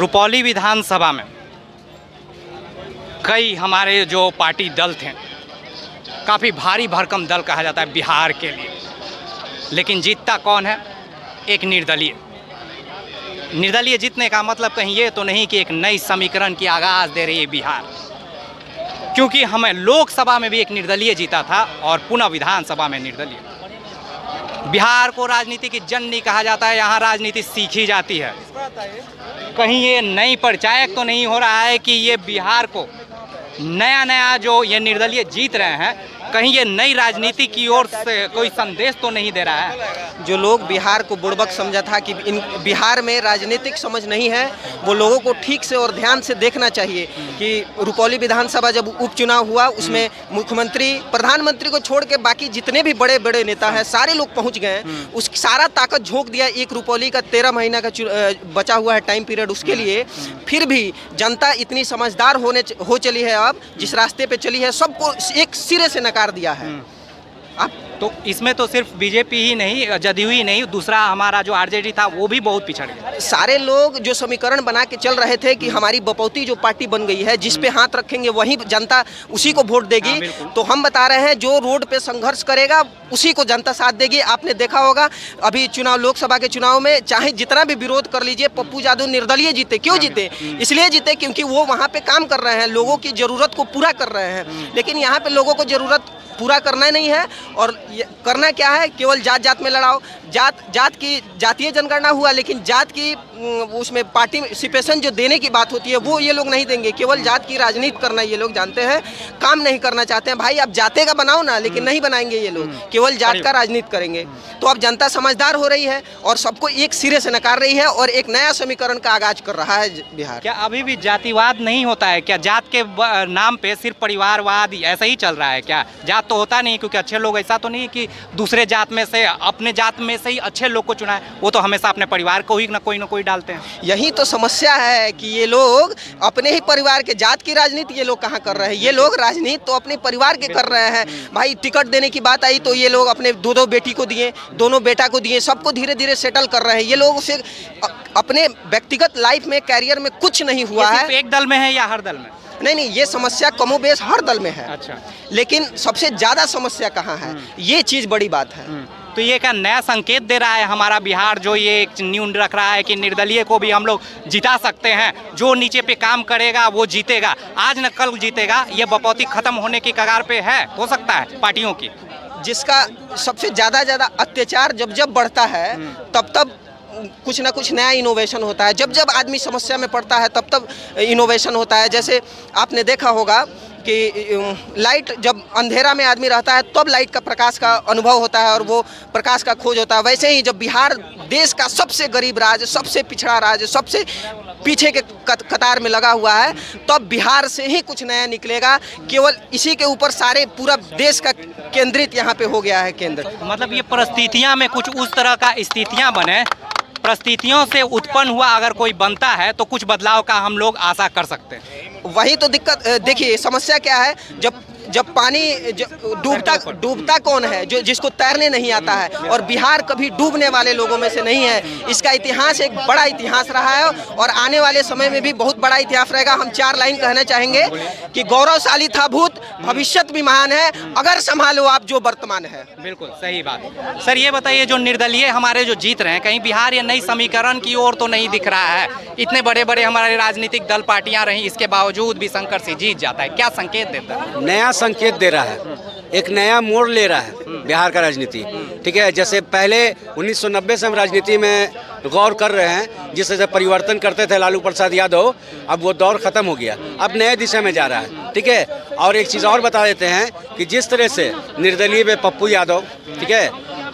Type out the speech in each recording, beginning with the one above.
रुपौली विधानसभा में कई हमारे जो पार्टी दल थे, काफ़ी भारी भरकम दल कहा जाता है बिहार के लिए, लेकिन जीतता कौन है? एक निर्दलीय। निर्दलीय जीतने का मतलब कहीं ये तो नहीं कि एक नई समीकरण की आगाज़ दे रही है बिहार, क्योंकि हमें लोकसभा में भी एक निर्दलीय जीता था और पुनः विधानसभा में निर्दलीय। बिहार को राजनीति की जननी कहा जाता है, यहाँ राजनीति सीखी जाती है। कहीं ये नई परिचायक तो नहीं हो रहा है कि ये बिहार को नया जो ये निर्दलीय जीत रहे हैं, कहीं ये नई राजनीति की ओर से कोई संदेश तो नहीं दे रहा है? जो लोग बिहार को बुड़बक समझा था कि इन बिहार में राजनीतिक समझ नहीं है, वो लोगों को ठीक से और ध्यान से देखना चाहिए कि रुपौली विधानसभा जब उपचुनाव हुआ उसमें मुख्यमंत्री, प्रधानमंत्री को छोड़ के बाकी जितने भी बड़े बड़े नेता हैं सारे लोग पहुंच गए। उस सारा ताकत झोंक दिया एक रुपौली का 13 महीना का बचा हुआ है टाइम पीरियड उसके लिए। फिर भी जनता इतनी समझदार हो चली है, अब जिस रास्ते पे चली है सबको एक सिरे से नकार दिया है। अब तो इसमें तो सिर्फ बीजेपी ही नहीं, जदयू ही नहीं, दूसरा हमारा जो आरजेडी था वो भी बहुत पिछड़ गया। सारे लोग जो समीकरण बना के चल रहे थे कि हमारी बपौती जो पार्टी बन गई है, जिस पे हाथ रखेंगे वही जनता उसी को वोट देगी, तो हम बता रहे हैं जो रोड पे संघर्ष करेगा उसी को जनता साथ देगी। आपने देखा होगा अभी चुनाव, लोकसभा के चुनाव में चाहे जितना भी विरोध कर लीजिए, पप्पू यादव निर्दलीय जीते। क्यों जीते? इसलिए जीते क्योंकि वो वहाँ पे काम कर रहे हैं, लोगों की जरूरत को पूरा कर रहे हैं। लेकिन यहाँ पे लोगों को जरूरत पूरा करना नहीं है, और करना क्या है, केवल जात में लड़ाओ। जात की जातीय जनगणना हुआ, लेकिन जात की उसमें पार्टिसिपेशन जो देने की बात होती है वो ये लोग नहीं देंगे। केवल जात की राजनीति करना ये लोग जानते हैं, काम नहीं करना चाहते हैं। भाई अब जाते का बनाओ ना, लेकिन नहीं बनाएंगे ये लोग, केवल जात का राजनीति करेंगे। तो अब जनता समझदार हो रही है और सबको एक सिरे से नकार रही है और एक नया समीकरण का आगाज कर रहा है बिहार। क्या अभी भी जातिवाद नहीं होता है? क्या जात के नाम पे सिर्फ परिवारवाद ऐसा ही चल रहा है क्या? जात तो होता नहीं, क्योंकि अच्छे लोग, ऐसा तो नहीं कि दूसरे जात में से, अपने जात में से ही अच्छे लोग को चुना है, वो तो हमेशा अपने परिवार को ही ना कोई डालते हैं। यही तो समस्या है कि ये लोग अपने ही परिवार के, जात की राजनीति ये लोग कहाँ कर रहे हैं? ये लोग राजनीति तो अपने परिवार के कर रहे हैं। भाई टिकट देने की बात आई तो ये लोग अपने दो बेटी को दिए, दोनों बेटा को दिए, सबको धीरे धीरे सेटल कर रहे हैं। ये लोग से अपने व्यक्तिगत लाइफ में, कैरियर में कुछ नहीं हुआ है। एक दल में है या हर दल में? नहीं, ये समस्या कमोबेश हर दल में है। अच्छा, लेकिन सबसे ज्यादा समस्या कहाँ है, ये चीज बड़ी बात है। तो ये क्या नया संकेत दे रहा है हमारा बिहार, जो ये एक न्यून रख रहा है कि निर्दलीय को भी हम लोग जिता सकते हैं, जो नीचे पे काम करेगा वो जीतेगा, आज न कल जीतेगा। ये बपौती खत्म होने की कगार पे है, हो सकता है पार्टियों की, जिसका सबसे ज्यादा अत्याचार जब बढ़ता है तब कुछ ना कुछ नया इनोवेशन होता है। जब आदमी समस्या में पड़ता है तब इनोवेशन होता है। जैसे आपने देखा होगा कि लाइट, जब अंधेरा में आदमी रहता है तब लाइट का, प्रकाश का अनुभव होता है और वो प्रकाश का खोज होता है। वैसे ही जब बिहार देश का सबसे गरीब राज्य, सबसे पिछड़ा राज्य, सबसे पीछे के कतार में लगा हुआ है, तब बिहार से ही कुछ नया निकलेगा। केवल इसी के ऊपर सारे पूरा देश का केंद्रित यहाँ पे हो गया है केंद्र। मतलब ये परिस्थितियाँ में कुछ उस तरह का स्थितियाँ बने, परिस्थितियों से उत्पन्न हुआ अगर कोई बनता है तो कुछ बदलाव का हम लोग आशा कर सकते हैं। वही तो दिक्कत। देखिए समस्या क्या है, जब पानी डूबता कौन है? जिसको तैरने नहीं आता है। और बिहार कभी डूबने वाले लोगों में से नहीं है। इसका इतिहास एक बड़ा इतिहास रहा है और आने वाले समय में भी बहुत बड़ा इतिहास रहेगा। हम 4 लाइन कहना चाहेंगे कि गौरवशाली था भूत, भविष्य भी महान है, अगर संभालो आप जो वर्तमान है। बिल्कुल सही बात। सर ये बताइए, जो निर्दलीय हमारे जो जीत रहे हैं, कहीं बिहार ये नई समीकरण की ओर तो नहीं दिख रहा है? इतने बड़े बड़े हमारे राजनीतिक दल, पार्टियां रही, इसके बावजूद भी शंकर सिंह जीत जाता है, क्या संकेत देता है? नया संकेत दे रहा है, एक नया मोड़ ले रहा है बिहार का राजनीति। ठीक है, जैसे पहले 1990 से हम राजनीति में गौर कर रहे हैं, जिस तरह परिवर्तन करते थे लालू प्रसाद यादव, अब वो दौर खत्म हो गया, अब नए दिशा में जा रहा है। ठीक है, और एक चीज़ और बता देते हैं कि जिस तरह से निर्दलीय में पप्पू यादव, ठीक है,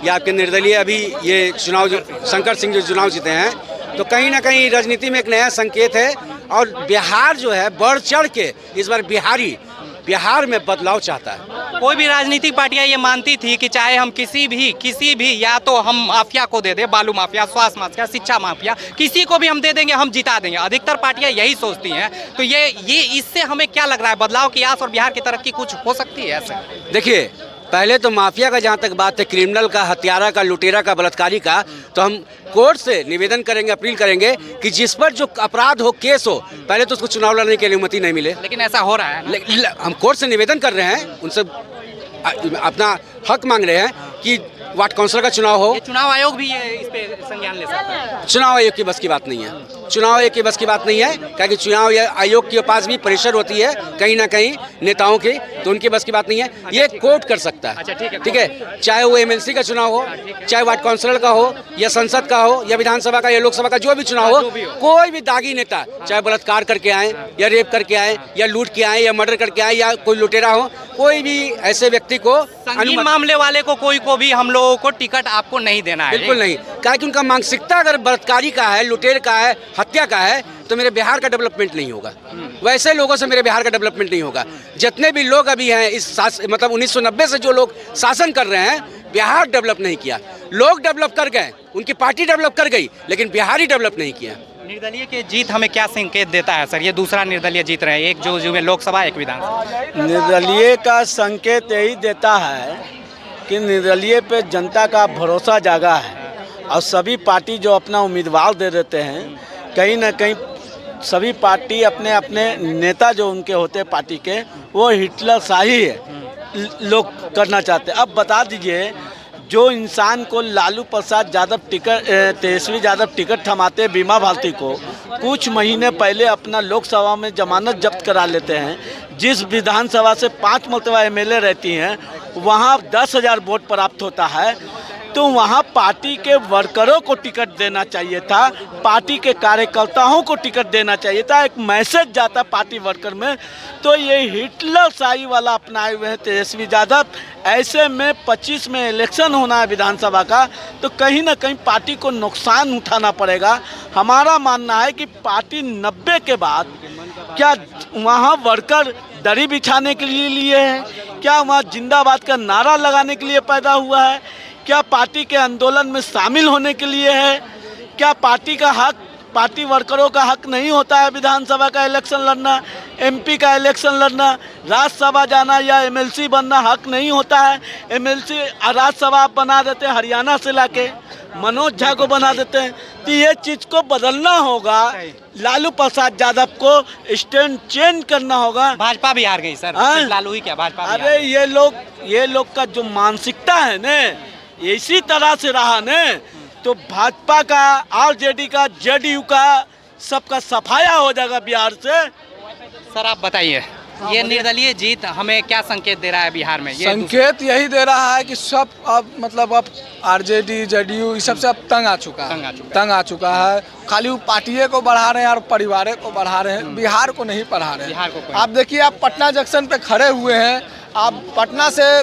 या आपके निर्दलीय अभी ये चुनाव जो शंकर सिंह जो चुनाव जीते हैं, तो कहीं ना कहीं राजनीति में एक नया संकेत है। और बिहार जो है बढ़ चढ़ के इस बार बिहार में बदलाव चाहता है। कोई भी राजनीतिक पार्टियां ये मानती थी कि चाहे हम किसी भी या तो हम माफिया को दे दे, बालू माफिया, स्वास्थ्य माफिया, शिक्षा माफिया, किसी को भी हम दे देंगे, हम जिता देंगे। अधिकतर पार्टियां यही सोचती हैं। तो ये इससे हमें क्या लग रहा है, बदलाव की आस और बिहार की तरक्की कुछ हो सकती है ऐसे? देखिए, पहले तो माफिया का जहाँ तक बात है, क्रिमिनल का, हत्यारा का, लुटेरा का, बलात्कारी का, तो हम कोर्ट से निवेदन करेंगे, अपील करेंगे कि जिस पर जो अपराध हो, केस हो, पहले तो उसको चुनाव लड़ने की अनुमति नहीं मिले। लेकिन ऐसा हो रहा है ना? हम कोर्ट से निवेदन कर रहे हैं, उनसे अपना हक मांग रहे हैं कि वार्ड काउंसिलर का चुनाव हो। ये चुनाव आयोग भी ये इस पे संज्ञान ले सकता है? चुनाव आयोग की बस की बात नहीं है, चुनाव आयोग की बस की बात नहीं है, क्योंकि चुनाव आयोग के पास भी प्रेशर होती है कहीं ना कहीं नेताओं की, तो उनकी बस की बात नहीं है। ये कोर्ट कर सकता है। अच्छा, ठीक है, चाहे वो एमएलसी का चुनाव हो, चाहे वार्ड काउंसिलर का हो, या संसद का हो, या विधानसभा का, या लोकसभा का, जो भी चुनाव हो, कोई भी दागी नेता, चाहे बलात्कार करके आए, या रेप करके आए, या लूट के आए, या मर्डर करके आए, या कोई लुटेरा हो, कोई भी ऐसे व्यक्ति को संगीन मामले वाले को कोई को भी हम लोगों को टिकट आपको नहीं देना है? बिल्कुल नहीं, क्योंकि उनका मानसिकता अगर बलात्कारी का है, लुटेर का है, हत्या का है, तो मेरे बिहार का डेवलपमेंट नहीं होगा। वैसे लोगों से मेरे बिहार का डेवलपमेंट नहीं होगा। जितने भी लोग अभी हैं इस मतलब 1990 से जो लोग शासन कर रहे हैं, बिहार डेवलप नहीं किया। लोग डेवलप कर गए, उनकी पार्टी डेवलप कर गई, लेकिन बिहार ही डेवलप नहीं किया। निर्दलीय के जीत हमें क्या संकेत देता है सर? ये दूसरा निर्दलीय जीत रहे हैं, एक जो में लोकसभा, एक विधानसभा। निर्दलीय का संकेत यही देता है कि निर्दलीय पे जनता का भरोसा जागा है, और सभी पार्टी जो अपना उम्मीदवार दे देते हैं, कहीं ना कहीं सभी पार्टी अपने अपने नेता जो उनके होते हैं पार्टी के, वो हिटलर शाही है लोग करना चाहते हैं। अब बता दीजिए, जो इंसान को लालू प्रसाद यादव तेजस्वी यादव टिकट थमाते बीमा भारती को, कुछ महीने पहले अपना लोकसभा में जमानत जब्त करा लेते हैं, जिस विधानसभा से 5 मरतबा एमएलए रहती हैं, वहाँ 10,000 वोट प्राप्त होता है, तो वहाँ पार्टी के वर्करों को टिकट देना चाहिए था, पार्टी के कार्यकर्ताओं को टिकट देना चाहिए था, एक मैसेज जाता पार्टी वर्कर में। तो ये हिटलर शाही वाला अपनाए हुए हैं तेजस्वी यादव। ऐसे में 25 में इलेक्शन होना है विधानसभा का, तो कहीं ना कहीं पार्टी को नुकसान उठाना पड़ेगा। हमारा मानना है कि पार्टी 90 के बाद क्या वहाँ वर्कर दरी बिछाने के लिए है, क्या वहाँ जिंदाबाद का नारा लगाने के लिए पैदा हुआ है, क्या पार्टी के आंदोलन में शामिल होने के लिए है, क्या पार्टी का हक, पार्टी वर्करों का हक नहीं होता है विधानसभा का इलेक्शन लड़ना, एमपी का इलेक्शन लड़ना, राज्यसभा जाना या एमएलसी बनना हक नहीं होता है? एमएलसी राज्यसभा आप बना देते हैं, हरियाणा से लाके मनोज झा को बना देते हैं। तो ये चीज़ को बदलना होगा, लालू प्रसाद यादव को स्टैंड चेंज करना होगा। भाजपा भी हार गई सर, सिर्फ लालू ही क्या, भाजपा भी अरे ये लोग का जो मानसिकता है न, इसी तरह से रहा न, तो भाजपा का, आरजेडी का, जेडीयू का, सबका सफाया हो जाएगा बिहार से। सर आप बताइए, ये निर्दलीय जीत हमें क्या संकेत दे रहा है बिहार में? संकेत यही दे रहा है कि सब अब मतलब अब आरजेडी, जेडीयू इस सब से अब तंग आ चुका है। खाली वो पार्टिये को बढ़ा रहे हैं और परिवार को बढ़ा रहे हैं, बिहार को नहीं पढ़ा रहे हैं। आप देखिए, आप पटना जंक्शन पे खड़े हुए हैं, आप पटना से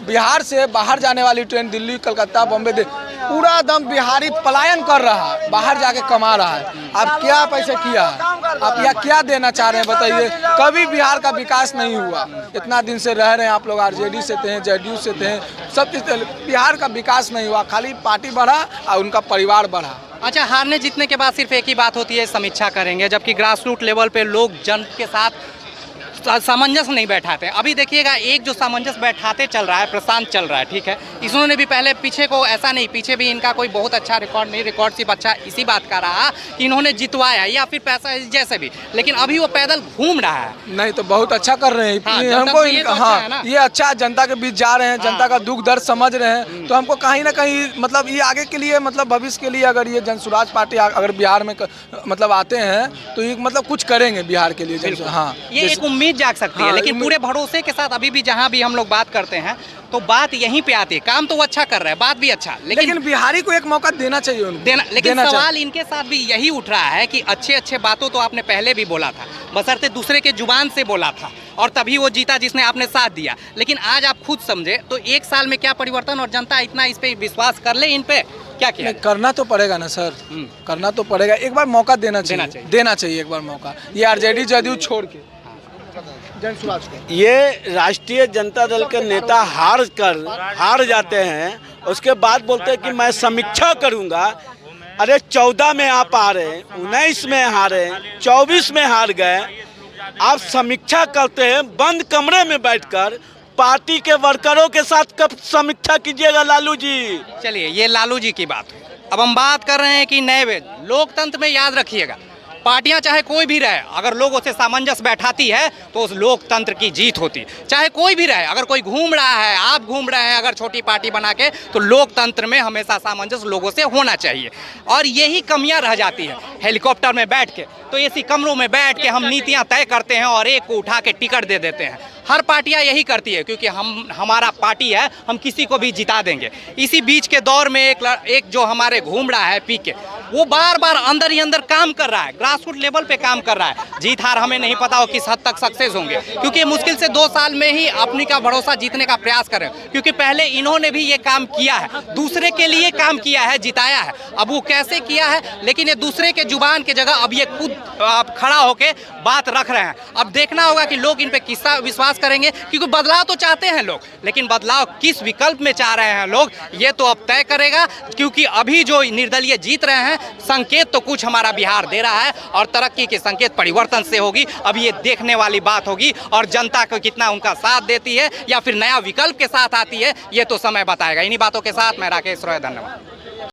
बिहार से बाहर जाने वाली ट्रेन दिल्ली, कलकत्ता, बॉम्बे, पूरा दम बिहारी पलायन कर रहा है, बाहर जाके कमा रहा है। आप क्या पैसे किया है, आप या क्या देना चाह रहे हैं बताइए? कभी बिहार का विकास नहीं हुआ। इतना दिन से रह रहे हैं आप लोग, आरजेडी से थे, जेडीयू से थे, सब बिहार का विकास नहीं हुआ, खाली पार्टी बढ़ा और उनका परिवार बढ़ा। अच्छा, हारने जीतने के बाद सिर्फ एक ही बात होती है, समीक्षा करेंगे, जबकि ग्रास रूट लेवल पे लोग जन के साथ सामंजस्य नहीं बैठाते। अभी देखिएगा, एक जो सामंजस्य बैठाते चल रहा है, प्रशांत चल रहा है, ठीक है, इन्होंने भी पहले पीछे को ऐसा नहीं, पीछे भी इनका कोई बहुत अच्छा रिकॉर्ड नहीं, रिकॉर्ड सिर्फ अच्छा इसी बात का रहा कि इन्होंने जितवाया या फिर पैसा जैसे भी, लेकिन अभी वो पैदल घूम रहा है। नहीं तो बहुत अच्छा कर रहे हैं। हमको ये अच्छा जनता के बीच जा रहे हैं, जनता का दुख दर्द समझ रहे हैं, तो हमको कहीं ना कहीं मतलब ये आगे के लिए, मतलब भविष्य के लिए, अगर ये जन सुराज पार्टी अगर बिहार में मतलब आते हैं तो ये मतलब कुछ करेंगे बिहार के लिए। हाँ, ये एक उम्मीद जाग सकती है, लेकिन पूरे भरोसे के साथ अभी भी जहां भी हम लोग बात करते हैं तो बात यहीं पे आती है। काम तो वो अच्छा कर रहा है, बात भी अच्छा, लेकिन बिहारी को एक मौका देना चाहिए उनको। लेकिन सवाल इनके साथ भी यही उठ रहा है कि अच्छे बातों तो आपने पहले भी बोला था, बशर्ते दूसरे के जुबान से बोला था, और तभी वो जीता जिसने आपने साथ दिया। लेकिन आज आप खुद समझे तो 1 साल में क्या परिवर्तन, और जनता इतना इस पे विश्वास कर ले, इन पे क्या किया? करना तो पड़ेगा ना सर, करना तो पड़ेगा, एक बार मौका देना चाहिए एक बार मौका। ये आरजेडी जेडीयू छोड़ के ये राष्ट्रीय जनता दल के नेता हार जाते हैं, उसके बाद बोलते हैं कि मैं समीक्षा करूंगा। अरे 14 में आप हारे, 19 में हारे, 24 में हार गए। आप समीक्षा करते हैं बंद कमरे में बैठकर, पार्टी के वर्करों के साथ कब समीक्षा कीजिएगा लालू जी? चलिए, ये लालू जी की बात है। अब हम बात कर रहे हैं कि नए लोकतंत्र में याद रखिएगा, पार्टियां चाहे कोई भी रहे, अगर लोगों से सामंजस्य बैठाती है तो उस लोकतंत्र की जीत होती है। चाहे कोई भी रहे, अगर कोई घूम रहा है, आप घूम रहे हैं अगर छोटी पार्टी बना के, तो लोकतंत्र में हमेशा सामंजस्य लोगों से होना चाहिए। और यही कमियां रह जाती है। हेलीकॉप्टर में बैठ के, तो ऐसी कमरों में बैठ के हम नीतियां तय करते हैं और एक को उठा के टिकट दे देते हैं। हर पार्टियां यही करती है, क्योंकि हमारा पार्टी है, हम किसी को भी जिता देंगे। इसी बीच के दौर में एक जो हमारे घूम रहा है पी के, वो बार बार अंदर ही अंदर काम कर रहा है, ग्रासरूट लेवल पे काम कर रहा है। जीत हार हमें नहीं पता हो किस हद तक सक्सेस होंगे, क्योंकि मुश्किल से 2 साल में ही अपनी का भरोसा जीतने का प्रयास करें, क्योंकि पहले इन्होंने भी ये काम किया है, दूसरे के लिए काम किया है, जिताया है। अब वो कैसे किया है, लेकिन ये दूसरे के जुबान के जगह अब ये खुद खड़ा होके बात रख रहे हैं। अब देखना होगा कि लोग इन पे किसका विश्वास करेंगे, क्योंकि बदलाव तो चाहते हैं लोग, लेकिन बदलाव किस विकल्प में चाह रहे हैं लोग, ये तो अब तय करेगा। क्योंकि अभी जो निर्दलीय जीत रहे हैं, संकेत तो कुछ हमारा बिहार दे रहा है, और तरक्की के संकेत परिवर्तन से होगी। अब ये देखने वाली बात होगी, और जनता को कितना उनका साथ देती है या फिर नया विकल्प के साथ आती है, ये तो समय बताएगा। इन्हीं बातों के साथ मैं राकेश रॉय, धन्यवाद।